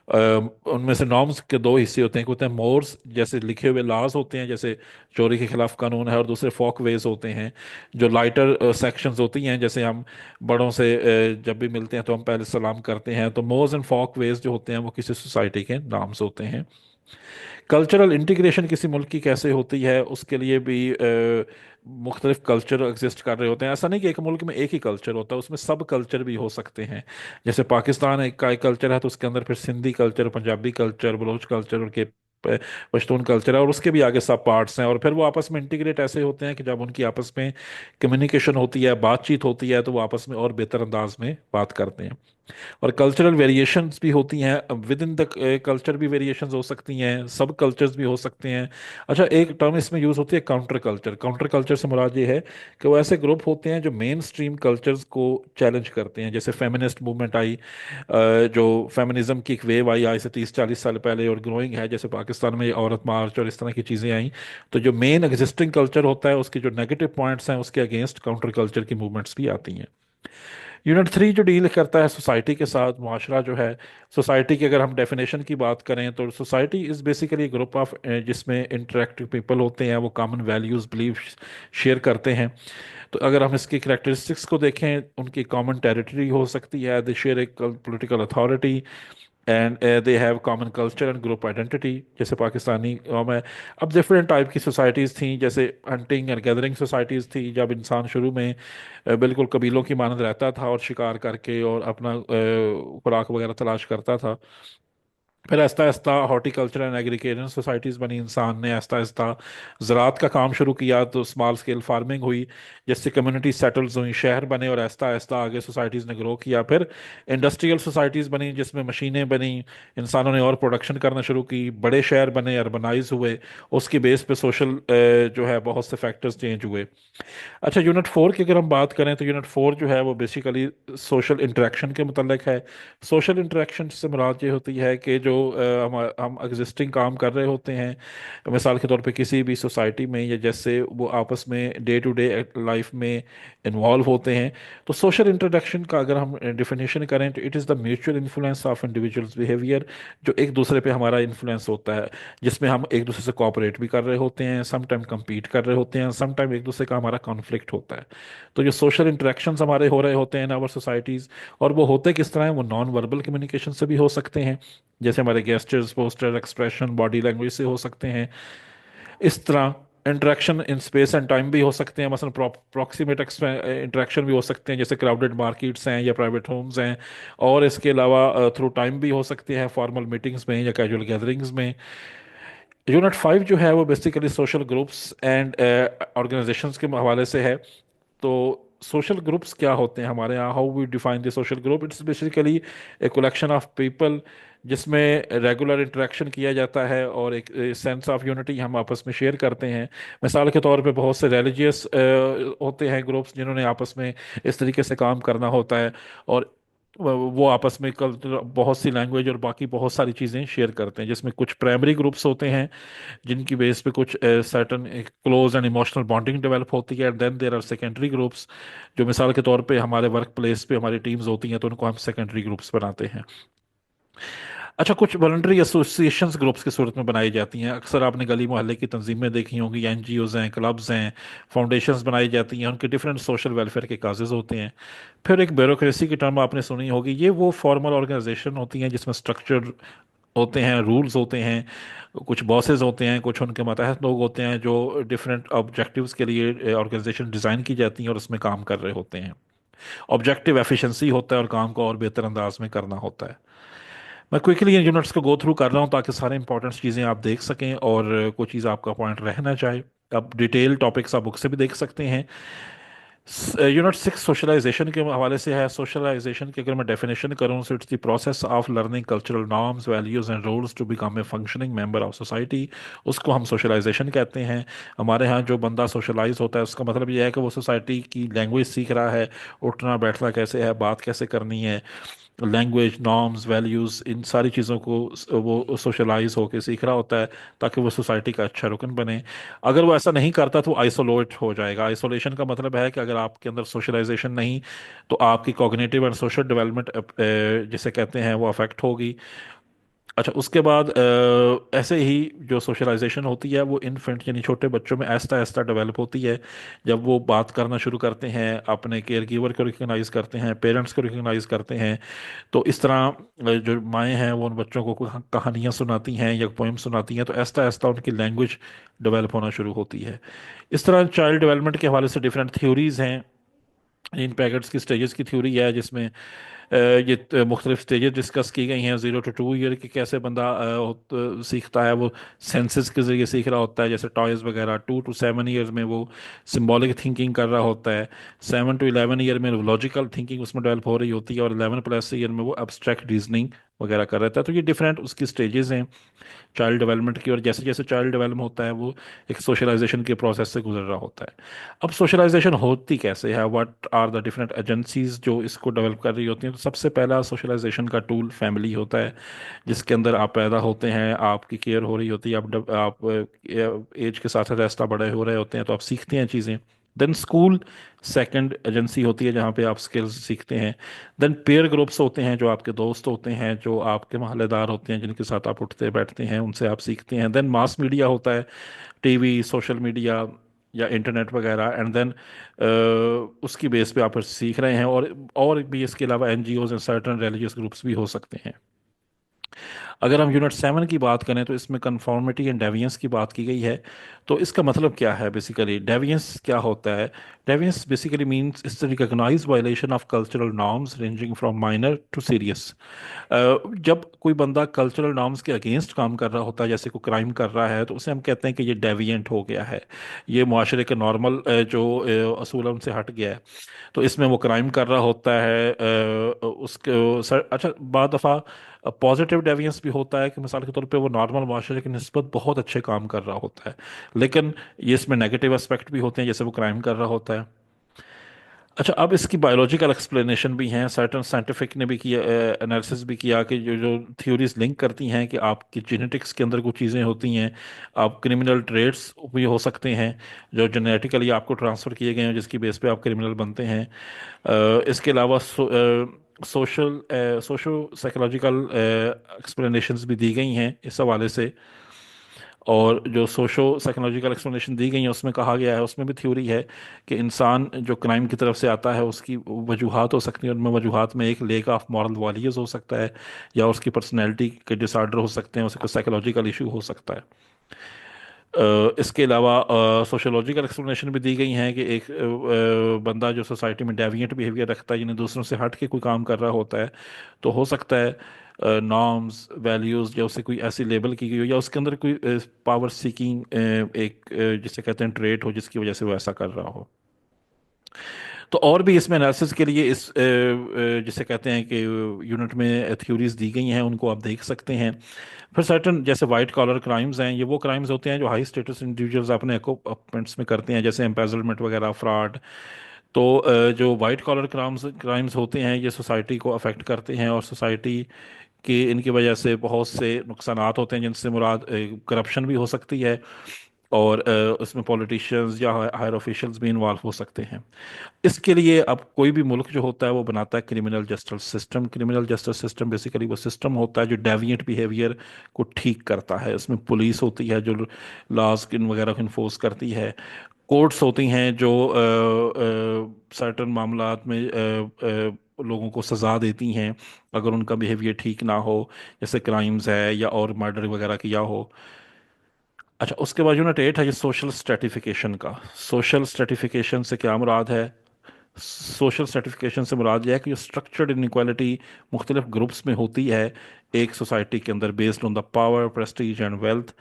ان میں سے نارمز کے دو حصے ہوتے ہیں، ایک ہوتے ہیں مورز، جیسے لکھے ہوئے لاز ہوتے ہیں، جیسے چوری کے خلاف قانون ہے، اور دوسرے فوک ویز ہوتے ہیں جو لائٹر سیکشنز ہوتی ہیں، جیسے ہم بڑوں سے جب بھی ملتے ہیں تو ہم پہلے سلام کرتے ہیں۔ تو مورز اینڈ فوک ویز جو ہوتے ہیں وہ کسی سوسائٹی کے نامز ہوتے ہیں۔ کلچرل انٹیگریشن کسی ملک کی کیسے ہوتی ہے، اس کے لیے بھی مختلف کلچر ایگزسٹ کر رہے ہوتے ہیں۔ ایسا نہیں کہ ایک ملک میں ایک ہی کلچر ہوتا ہے، اس میں سب کلچر بھی ہو سکتے ہیں۔ جیسے پاکستان ایک کلچر ہے تو اس کے اندر پھر Sindhi culture, Punjabi culture, Baloch culture, ان کے پشتون کلچر ہے، اور اس کے بھی آگے سب پارٹس ہیں، اور پھر وہ آپس میں انٹیگریٹ ایسے ہوتے ہیں کہ جب ان کی آپس میں کمیونیکیشن ہوتی ہے، بات چیت ہوتی ہے، تو وہ آپس میں اور بہتر انداز میں بات کرتے ہیں۔ اور کلچرل ویریشنز بھی ہوتی ہیں، ود ان دا کلچر بھی ویریشنز ہو سکتی ہیں، سب کلچرز بھی ہو سکتے ہیں۔ اچھا، ایک ٹرم اس میں یوز ہوتی ہے کاؤنٹر کلچر۔ کاؤنٹر کلچر سے مراد یہ ہے کہ وہ ایسے گروپ ہوتے ہیں جو مین سٹریم کلچرز کو چیلنج کرتے ہیں، جیسے فیمنسٹ موومنٹ آئی، جو فیمنزم کی ایک ویو آئی آج سے 30-40 سال پہلے اور گروئنگ ہے، جیسے پاکستان میں عورت مارچ اور اس طرح کی چیزیں آئیں، تو جو مین ایگزسٹنگ کلچر ہوتا ہے اس کے جو نیگیٹو پوائنٹس ہیں اس کے اگینسٹ کاؤنٹر کلچر کی موومنٹس بھی آتی ہیں۔ यूनिट 3 जो डील करता है सोसाइटी के साथ, मुआशरा जो है, सोसाइटी की अगर हम डेफिनेशन की बात करें तो society is basically group of जिसमें इंटरेक्टिव पीपल होते हैं, वो कॉमन वैल्यूज़ बिलीव शेयर करते हैं। तो अगर हम इसकी करेक्टरिस्टिक्स को देखें, उनकी कॉमन टेरिटरी हो सकती है, दे शेयर एक political authority, and they have common culture and group identity, जैसे पाकिस्तानी कौम है। अब डिफरेंट टाइप की सोसाइटीज़ थी, जैसे हंटिंग एंड गैदरिंग सोसाइटीज़ थी, जब इंसान शुरू में बिल्कुल कबीलों की मानद रहता था और शिकार करके और अपना खुराक वगैरह तलाश करता था। फिर Aahista Aahista horticulture and agriculture societies बनी, इंसान ने आहिस्ता आहिस्ता ज़राअत का काम शुरू किया, तो स्मॉल स्केल फार्मिंग हुई, जिससे कम्युनिटी सेटल्स हुई, शहर बने, और आहिस्ता आहिस्ता आगे सोसाइटीज़ ने ग्रो किया। फिर इंडस्ट्रियल सोसाइटीज़ बनी, जिसमें मशीनें बनी, इंसानों ने और प्रोडक्शन करना शुरू की, बड़े शहर बने, अर्बनाइज हुए। उसकी बेस पे सोशल जो है बहुत से फैक्टर्स चेंज हुए। अच्छा, यूनिट 4 की अगर हम बात करें तो यूनिट 4 जो है वो बेसिकली सोशल इंटरेक्शन के मुतल्लिक है। सोशल इंटरेक्शन से मुराद ये होती है कि जो हम एग्जिस्टिंग काम कर रहे होते हैं, मिसाल के तौर पे किसी भी सोसाइटी में, या जैसे वो आपस में डे टू डे लाइफ में इन्वॉल्व होते हैं। तो सोशल इंटरेक्शन का अगर हम डिफिनेशन करें तो it is the mutual influence of individuals behaviour, जो एक दूसरे पे हमारा इन्फ्लुएंस होता है, जिसमें हम एक दूसरे से कोऑपरेट भी कर रहे होते हैं, सम टाइम compete कर रहे होते हैं, सम टाइम एक दूसरे का हमारा कॉन्फ्लिक्ट होता है। तो जो सोशल इंटरेक्शंस हमारे हो रहे होते हैं इन आवर सोसाइटीज़, और वो होते किस तरह हैं, वो नॉन वर्बल कम्युनिकेशन से भी हो सकते हैं, जैसे हमारे gestures, poster, expression, body language से हो सकते हैं। इस तरह interaction in space and time भी हो सकते हैं, मसलन प्रॉक्सिमेट इंटरेक्शन भी हो सकते हैं, जैसे क्राउडेड मार्केट्स हैं या प्राइवेट होम्स हैं। और इसके अलावा थ्रू टाइम भी हो सकते हैं, फॉर्मल मीटिंग्स में या कैजुअल गैदरिंग्स में। यूनिट 5 जो है वो basically social groups and organisations के हवाले से है। तो सोशल ग्रुप्स क्या होते हैं हमारे यहाँ, how we define the social group? It's basically a collection of people जिसमें रेगुलर इंटरेक्शन किया जाता है, और एक सेंस ऑफ यूनिटी हम आपस में शेयर करते हैं। मिसाल के तौर पे बहुत से रिलीजियस होते हैं ग्रुप्स, जिन्होंने आपस में इस तरीके से काम करना होता है, और वो आपस में कल बहुत सी लैंग्वेज और बाकी बहुत सारी चीज़ें शेयर करते हैं, जिसमें कुछ प्राइमरी ग्रुप्स होते हैं जिनकी बेस पे कुछ certain close and emotional bonding develop होती है, and then there are secondary groups, जो मिसाल के तौर पे हमारे वर्क प्लेस पे हमारी टीम्स होती हैं, तो उनको हम सेकेंडरी ग्रुप्स बनाते हैं। अच्छा, कुछ वॉलंटरी एसोसिएशंस ग्रुप्स की सूरत में बनाई जाती हैं। अक्सर आपने गली मोहल्ले की तंजीमें देखी होंगी, एनजीओज हैं, क्लब्स हैं, फाउंडेशंस बनाई जाती हैं, उनके डिफरेंट सोशल वेलफेयर के काजेज होते हैं। फिर एक ब्यूरोक्रेसी की टर्म आपने सुनी होगी, ये वो फॉर्मल ऑर्गेनाइजेशन होती हैं जिसमें स्ट्रक्चर होते हैं, रूल्स होते हैं, कुछ बॉसेस होते हैं, कुछ उनके मातहत लोग होते हैं, जो डिफरेंट ऑब्जेक्टिव्स के लिए ऑर्गेनाइजेशन डिज़ाइन की जाती हैं और उसमें काम कर रहे होते हैं। ऑब्जेक्टिव एफिशिएंसी होता है और काम को और बेहतर अंदाज में करना होता है। मैं क्विकली इन यूनिट्स को गो थ्रू कर रहा हूँ ताकि सारे इंपॉर्टेंट चीज़ें आप देख सकें, और कोई चीज़ आपका पॉइंट रह ना जाए। आप डिटेल टॉपिक्स आप बुक से भी देख सकते हैं। यूनिट 6 सोशलाइजेशन के हवाले से है। सोशलाइजेशन की अगर मैं डेफिनेशन करूँ, so it's the process of learning cultural norms, values and rules to become a functioning member of society. उसको हम सोशलाइजेशन कहते हैं। हमारे यहाँ जो बंदा सोशलाइज होता है, उसका मतलब ये है कि वो सोसाइटी की लैंग्वेज सीख रहा है, उठना बैठना कैसे है, बात कैसे करनी है, लैंग्वेज, नॉर्म्स, वैल्यूज़, इन सारी चीज़ों को वो सोशलाइज होकर सीख रहा होता है, ताकि वो सोसाइटी का अच्छा रुकन बने। अगर वो ऐसा नहीं करता तो आइसोलेट हो जाएगा। आइसोलेशन का मतलब है कि अगर आपके अंदर सोशलाइजेशन नहीं, तो आपकी कॉग्निटिव एंड सोशल डेवलपमेंट जिसे कहते हैं वो अफेक्ट होगी। अच्छा, उसके बाद ऐसे ही जो सोशलाइजेशन होती है वो इन्फेंट यानी छोटे बच्चों में आहिस्ता आहिस्ता डेवलप होती है। जब वो बात करना शुरू करते हैं, अपने केयर गिवर को रिकग्नाइज करते हैं, पेरेंट्स को रिकग्नाइज करते हैं, तो इस तरह जो माएँ हैं वो उन बच्चों को कहानियाँ सुनाती हैं या पोइम सुनाती हैं, तो आहिस्ता आहिस्ता उनकी लैंग्वेज डेवलप होना शुरू होती है। इस तरह चाइल्ड डेवलपमेंट के हवाले से डिफरेंट थ्योरीज हैं। इन पैकेट्स की स्टेजेस की थ्योरी है, जिसमें ये मुख्तलिफ स्टेजेस डिस्कस की गई हैं। 0 to 2 ईयर की कैसे बंदा सीखता है, वो सेंसेस के जरिए सीख रहा होता है, जैसे टॉयज़ वगैरह। 2 to 7 ईयर्स में वो सिंबॉलिक थिंकिंग कर रहा होता है। 7 to 11 ईयर में लॉजिकल थिंकिंग उसमें डेवलप हो रही होती है, और 11+ ईयर में वो एब्स्ट्रैक्ट रीजनिंग वगैरह कर रहा था। तो ये डिफरेंट उसकी स्टेजेस हैं चाइल्ड डेवलपमेंट की, और जैसे जैसे चाइल्ड डेवलप होता है वो एक सोशलाइजेशन के प्रोसेस से गुजर रहा होता है। अब सोशलाइजेशन होती कैसे है, what are the different agencies जो इसको डेवलप कर रही होती हैं? तो सबसे पहला सोशलाइजेशन का टूल फैमिली होता है, जिसके अंदर आप पैदा होते हैं, आपकी केयर हो रही होती है, आप एज के साथ साथ ऐसा बड़े हो रहे होते हैं, तो आप सीखते हैं चीज़ें। دین اسکول سیکنڈ ایجنسی ہوتی ہے جہاں پہ آپ اسکلز سیکھتے ہیں. دین پیئر گروپس ہوتے ہیں جو آپ کے دوست ہوتے ہیں, جو آپ کے محلے دار ہوتے ہیں, جن کے ساتھ آپ اٹھتے بیٹھتے ہیں, ان سے آپ سیکھتے ہیں. دین ماس میڈیا ہوتا ہے, ٹی وی, سوشل میڈیا یا انٹرنیٹ وغیرہ. اینڈ دین اس کی بیس پہ آپ سیکھ رہے ہیں. اور بھی اس کے علاوہ NGOs and certain religious groups بھی ہو سکتے ہیں. اگر ہم یونٹ 7 کی بات کریں تو اس میں کنفارمٹی اینڈ ڈیوینس کی بات کی گئی ہے. تو اس کا مطلب کیا ہے بیسیکلی؟ ڈیوینس کیا ہوتا ہے؟ Deviance basically means is recognise violation of cultural norms ranging from minor to serious. جب کوئی بندہ کلچرل نارمز کے اگینسٹ کام کر رہا ہوتا ہے, جیسے کوئی کرائم کر رہا ہے, تو اسے ہم کہتے ہیں کہ یہ ڈیوینٹ ہو گیا ہے, یہ معاشرے کے نارمل جو اصول ہیں ان سے ہٹ گیا ہے. تو اس میں وہ کرائم کر رہا ہوتا ہے. اس کو اچھا, بعض دفعہ پازیٹیو ڈیوینس بھی ہوتا ہے کہ مثال کے طور پہ وہ نارمل معاشرے کی نسبت بہت اچھے کام کر رہا ہوتا ہے, لیکن یہ اس میں نیگیٹو اسپیکٹ بھی ہوتے ہیں, جیسے وہ کرائم کر رہا ہوتا ہے. اچھا, اب اس کی بایولوجیکل ایکسپلینیشن بھی ہیں. سرٹن سائنٹیفک نے بھی کیا, انالیسس بھی کیا کہ جو تھیوریز لنک کرتی ہیں کہ آپ کی جینیٹکس کے اندر کچھ چیزیں ہوتی ہیں, آپ کرمنل ٹریٹس بھی ہو سکتے ہیں جو جینیٹیکلی آپ کو ٹرانسفر کیے گئے ہیں, جس کی بیس پہ آپ کرمنل بنتے ہیں. اس کے علاوہ سوشو سائیکولوجیکل ایکسپلینیشنز بھی دی گئی ہیں اس حوالے سے. اور جو سوشو سائیکولوجیکل ایکسپلینیشن دی گئی ہیں اس میں کہا گیا ہے, اس میں بھی تھیوری ہے کہ انسان جو کرائم کی طرف سے آتا ہے اس کی وجوہات ہو سکتی ہیں. ان میں وجوہات میں ایک لیک آف مورل والیوز ہو سکتا ہے, یا اس کی پرسنالٹی کے ڈس آرڈر ہو سکتے ہیں, اس کا سائیکولوجیکل ایشو ہو سکتا ہے. اس کے علاوہ سوشولوجیکل ایکسپلینیشن بھی دی گئی ہیں کہ ایک بندہ جو سوسائٹی میں ڈیوینٹ بیہیویئر رکھتا ہے, یعنی دوسروں سے ہٹ کے کوئی کام کر رہا ہوتا ہے, تو ہو سکتا ہے نارمز, ویلیوز, یا اسے کوئی ایسی لیبل کی گئی ہو, یا اس کے اندر کوئی پاور سیکنگ ایک جسے کہتے ہیں ٹریٹ ہو, جس کی وجہ سے وہ ایسا کر رہا ہو. تو اور بھی اس میں انالیسس کے لیے اس جسے کہتے ہیں کہ یونٹ میں تھیوریز دی گئی ہیں, ان کو آپ دیکھ سکتے ہیں. پھر سرٹن جیسے وائٹ کالر کرائمز ہیں, یہ وہ کرائمز ہوتے ہیں جو ہائی اسٹیٹس انڈیویجولز اپنے اکوپمنٹس میں کرتے ہیں, جیسے امپیزلمنٹ وغیرہ, فراڈ. تو جو وائٹ کالر کرائمز ہوتے ہیں یہ سوسائٹی کو افیکٹ کرتے ہیں, اور سوسائٹی کہ ان کی وجہ سے بہت سے نقصانات ہوتے ہیں, جن سے مراد کرپشن بھی ہو سکتی ہے, اور اس میں پولیٹیشینز یا ہائر آفیشلز بھی انوالو ہو سکتے ہیں. اس کے لیے اب کوئی بھی ملک جو ہوتا ہے وہ بناتا ہے criminal justice system. Criminal justice system basically وہ سسٹم ہوتا ہے جو ڈیوینٹ بیہیویئر کو ٹھیک کرتا ہے. اس میں پولیس ہوتی ہے جو لاز وغیرہ کو انفورس کرتی ہے, کورٹس ہوتی ہیں جو سرٹن معاملات میں لوگوں کو سزا دیتی ہیں اگر ان کا بیہیویئر ٹھیک نہ ہو, جیسے کرائمز ہے یا اور مرڈر وغیرہ کیا ہو. اچھا, اس کے بعد یونٹ 8 ہے یہ سوشل اسٹریٹیفیکیشن کا. سوشل اسٹریٹیفیکیشن سے کیا مراد ہے؟ سوشل سرٹیفکیشن سے مراد یہ ہے کہ جو اسٹرکچرڈ انیکوالٹی مختلف گروپس میں ہوتی ہے ایک سوسائٹی کے اندر, based on the power, prestige and wealth.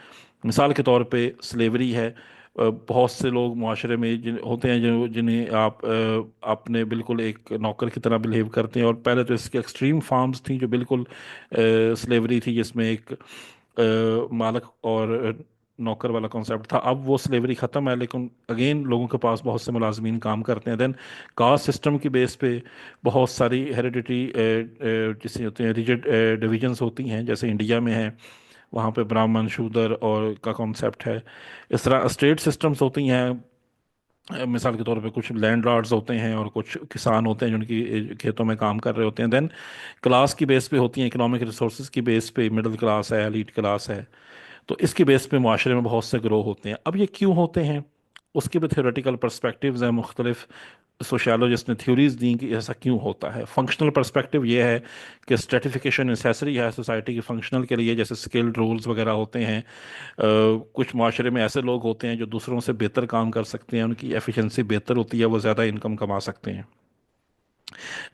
مثال کے طور پہ سلیوری ہے. بہت سے لوگ معاشرے میں ہوتے ہیں جنہیں آپ نے بالکل ایک نوکر کی طرح بلیو کرتے ہیں, اور پہلے تو اس کے ایکسٹریم فارمز تھیں جو بالکل سلیوری تھی, جس میں ایک مالک اور نوکر والا کانسیپٹ تھا. اب وہ سلیوری ختم ہے, لیکن اگین لوگوں کے پاس بہت سے ملازمین کام کرتے ہیں. دین کاسٹ سسٹم کی بیس پہ بہت ساری ہیریڈیٹی جسے ہوتے ہیں ریجڈ ڈویژنس ہوتی ہیں, جیسے انڈیا میں ہے, وہاں پہ برامن, شودر اور کا کانسیپٹ ہے. اس طرح اسٹیٹ سسٹمز ہوتی ہیں. مثال کے طور پہ کچھ لینڈ لارڈز ہوتے ہیں اور کچھ کسان ہوتے ہیں جو ان کی کھیتوں میں کام کر رہے ہوتے ہیں. دین کلاس کی بیس پہ ہوتی ہیں, اکنامک ریسورسز کی بیس پہ مڈل کلاس ہے, ایلیٹ کلاس ہے. تو اس کی بیس پہ معاشرے میں بہت سے گروہ ہوتے ہیں. اب یہ کیوں ہوتے ہیں, اس کے بھی تھیوریٹیکل پرسپیکٹیوز ہیں. مختلف سوشیالوجسٹ نے تھیوریز دیں کہ ایسا کیوں ہوتا ہے. فنکشنل پرسپیکٹیو یہ ہے کہ اسٹریٹیفیکیشن نیسیسری ہے سوسائٹی کی فنکشنل کے لیے, جیسے اسکلڈ رولز وغیرہ ہوتے ہیں. کچھ معاشرے میں ایسے لوگ ہوتے ہیں جو دوسروں سے بہتر کام کر سکتے ہیں, ان کی ایفیشنسی بہتر ہوتی ہے, وہ زیادہ انکم کما سکتے ہیں.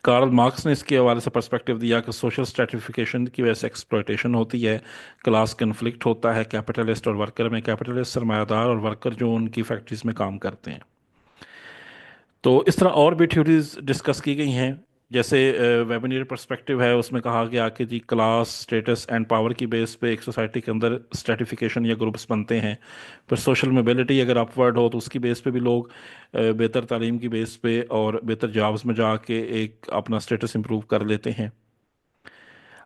کارل مارکس نے اس کے حوالے سے پرسپیکٹیو دیا کہ سوشل اسٹریٹیفیکیشن کی وجہ سے ایکسپلویٹیشن ہوتی ہے, کلاس کنفلکٹ ہوتا ہے کیپٹلسٹ اور ورکر میں. کیپٹلسٹ سرمایہ دار اور ورکر جو ان کی فیکٹریز میں کام کرتے ہیں. تو اس طرح اور بھی تھیوریز ڈسکس کی گئی ہیں, جیسے ویبنیر پرسپیکٹیو ہے, اس میں کہا گیا کہ جی کلاس, اسٹیٹس اینڈ پاور کی بیس پہ ایک سوسائٹی کے اندر اسٹریٹیفیکیشن یا گروپس بنتے ہیں. پھر سوشل موبلٹی اگر اپ ورڈ ہو تو اس کی بیس پہ بھی لوگ بہتر تعلیم کی بیس پہ اور بہتر جابس میں جا کے ایک اپنا اسٹیٹس امپروو کر لیتے ہیں.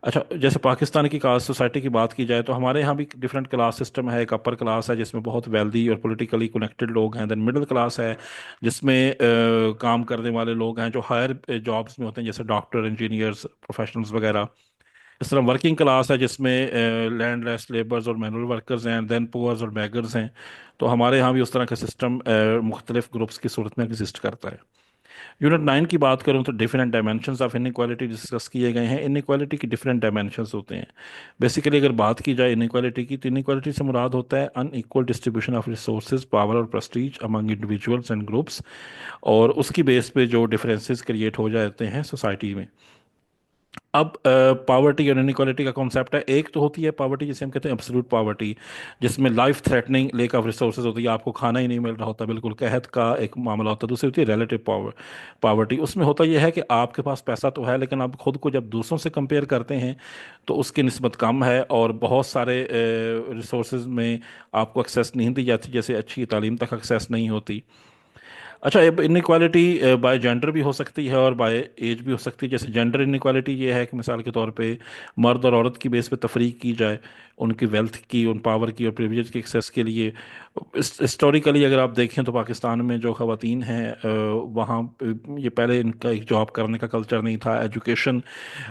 अच्छा, जैसे पाकिस्तान की कास्ट सोसाइटी की बात की जाए तो हमारे यहाँ भी डिफरेंट क्लास सिस्टम है। एक अपर क्लास है जिसमें बहुत वेल्दी और पॉलिटिकली कनेक्टेड लोग हैं। देन मिडिल क्लास है जिसमें काम करने वाले लोग हैं जो हायर जॉब्स में होते हैं, जैसे डॉक्टर, इंजीनियर्स, प्रोफेशनल्स वगैरह। इस तरह वर्किंग क्लास है जिसमें लैंडलेस लेबर्स और मैनुअल वर्कर्स हैं। देन पुअर्स और बेगर्स हैं। तो हमारे यहाँ भी उस तरह का सिस्टम मुख्तलिफ ग्रुप्स की सूरत में एग्जिस्ट करता है। यूनिट 9 की बात करूं तो different dimensions of inequality discuss किए गए हैं। इनइक्वालिटी की डिफरेंट डायमेंशंस होते हैं। बेसिकली अगर बात की जाए इनइक्वालिटी की, तो इनइक्वालिटी से मुराद होता है unequal distribution of resources, power और prestige among individuals and groups. और उसकी बेस पे जो डिफरेंसेस क्रिएट हो जाते हैं सोसाइटी में। अब पावर्टी और इनइक्वालिटी का कॉन्सेप्ट है। एक तो होती है पावर्टी जिसे हम कहते हैं एब्सोल्यूट पावर्टी, जिसमें life threatening lake of resources होती है, आपको खाना ही नहीं मिल रहा होता, बिल्कुल कहत का एक मामला होता है। दूसरी होती है रिलेटिव पावर्टी। उसमें होता यह है कि आपके पास पैसा तो है, लेकिन आप खुद को जब दूसरों से कंपेयर करते हैं तो उसकी निस्बत कम है, और बहुत सारे रिसोर्सेज में आपको एक्सेस नहीं दी जाती, जैसे अच्छी तालीम तक एक्सेस नहीं होती। अच्छा, अब इनक्वालिटी बाय जेंडर भी हो सकती है और बाय एज भी हो सकती है। जैसे जेंडर इनक्वालिटी ये है कि मिसाल के तौर पे मर्द और औरत की बेस पे तफरीक की जाए उनकी वेल्थ की, उन पावर की और प्रिविलेज की एक्सेस के लिए। हिस्टोरिकली अगर आप देखें तो पाकिस्तान में जो ख़वातीन हैं वहाँ ये पहले इनका एक जॉब करने का कल्चर नहीं था। एजुकेशन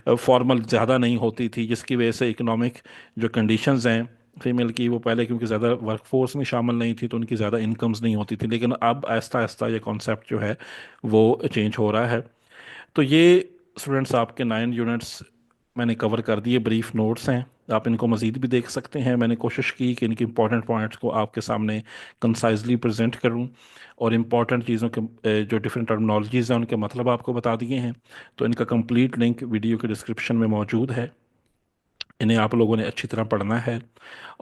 फॉर्मल ज़्यादा नहीं होती थी, जिसकी वजह से इकोनॉमिक जो कंडीशंस हैं फीमेल की, वो पहले क्योंकि ज़्यादा वर्कफोर्स में शामिल नहीं थी तो उनकी ज़्यादा इनकम्स नहीं होती थी। लेकिन अब आहिस्ता आहिस्ता ये कॉन्सेप्ट जो है वो चेंज हो रहा है। तो ये स्टूडेंट्स आपके 9 यूनिट्स मैंने कवर कर दिए, ब्रीफ नोट्स हैं। आप इनको मज़ीद भी देख सकते हैं। मैंने कोशिश की कि इनके इंपॉर्टेंट पॉइंट्स को आपके सामने कंसाइजली प्रेजेंट करूं, और इम्पॉर्टेंट चीज़ों के जो डिफरेंट टर्मिनोलॉजीज़ हैं उनके मतलब आपको बता दिए हैं। तो इनका कंप्लीट लिंक वीडियो के डिस्क्रिप्शन में मौजूद है। इन्हें आप लोगों ने अच्छी तरह पढ़ना है,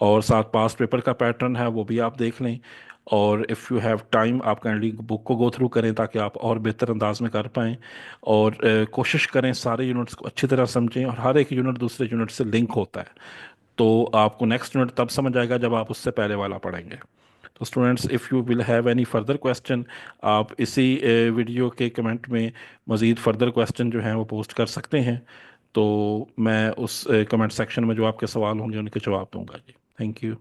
और साथ पास पेपर का पैटर्न है वो भी आप देख लें। और इफ़ यू हैव टाइम आप काइंडली बुक को गो थ्रू करें ताकि आप और बेहतर अंदाज में कर पाएँ। और कोशिश करें सारे यूनिट्स को अच्छी तरह समझें, और हर एक यूनिट दूसरे यूनिट से लिंक होता है। तो आपको नेक्स्ट यूनिट तब समझ आएगा जब आप उससे पहले वाला पढ़ेंगे। तो students, if you will have any further question, आप इसी वीडियो के कमेंट में मज़ीद फर्दर क्वेश्चन जो हैं वो पोस्ट कर सकते हैं। तो मैं उस कमेंट सेक्शन में जो आपके सवाल होंगे उनके जवाब दूंगा जी। Thank you.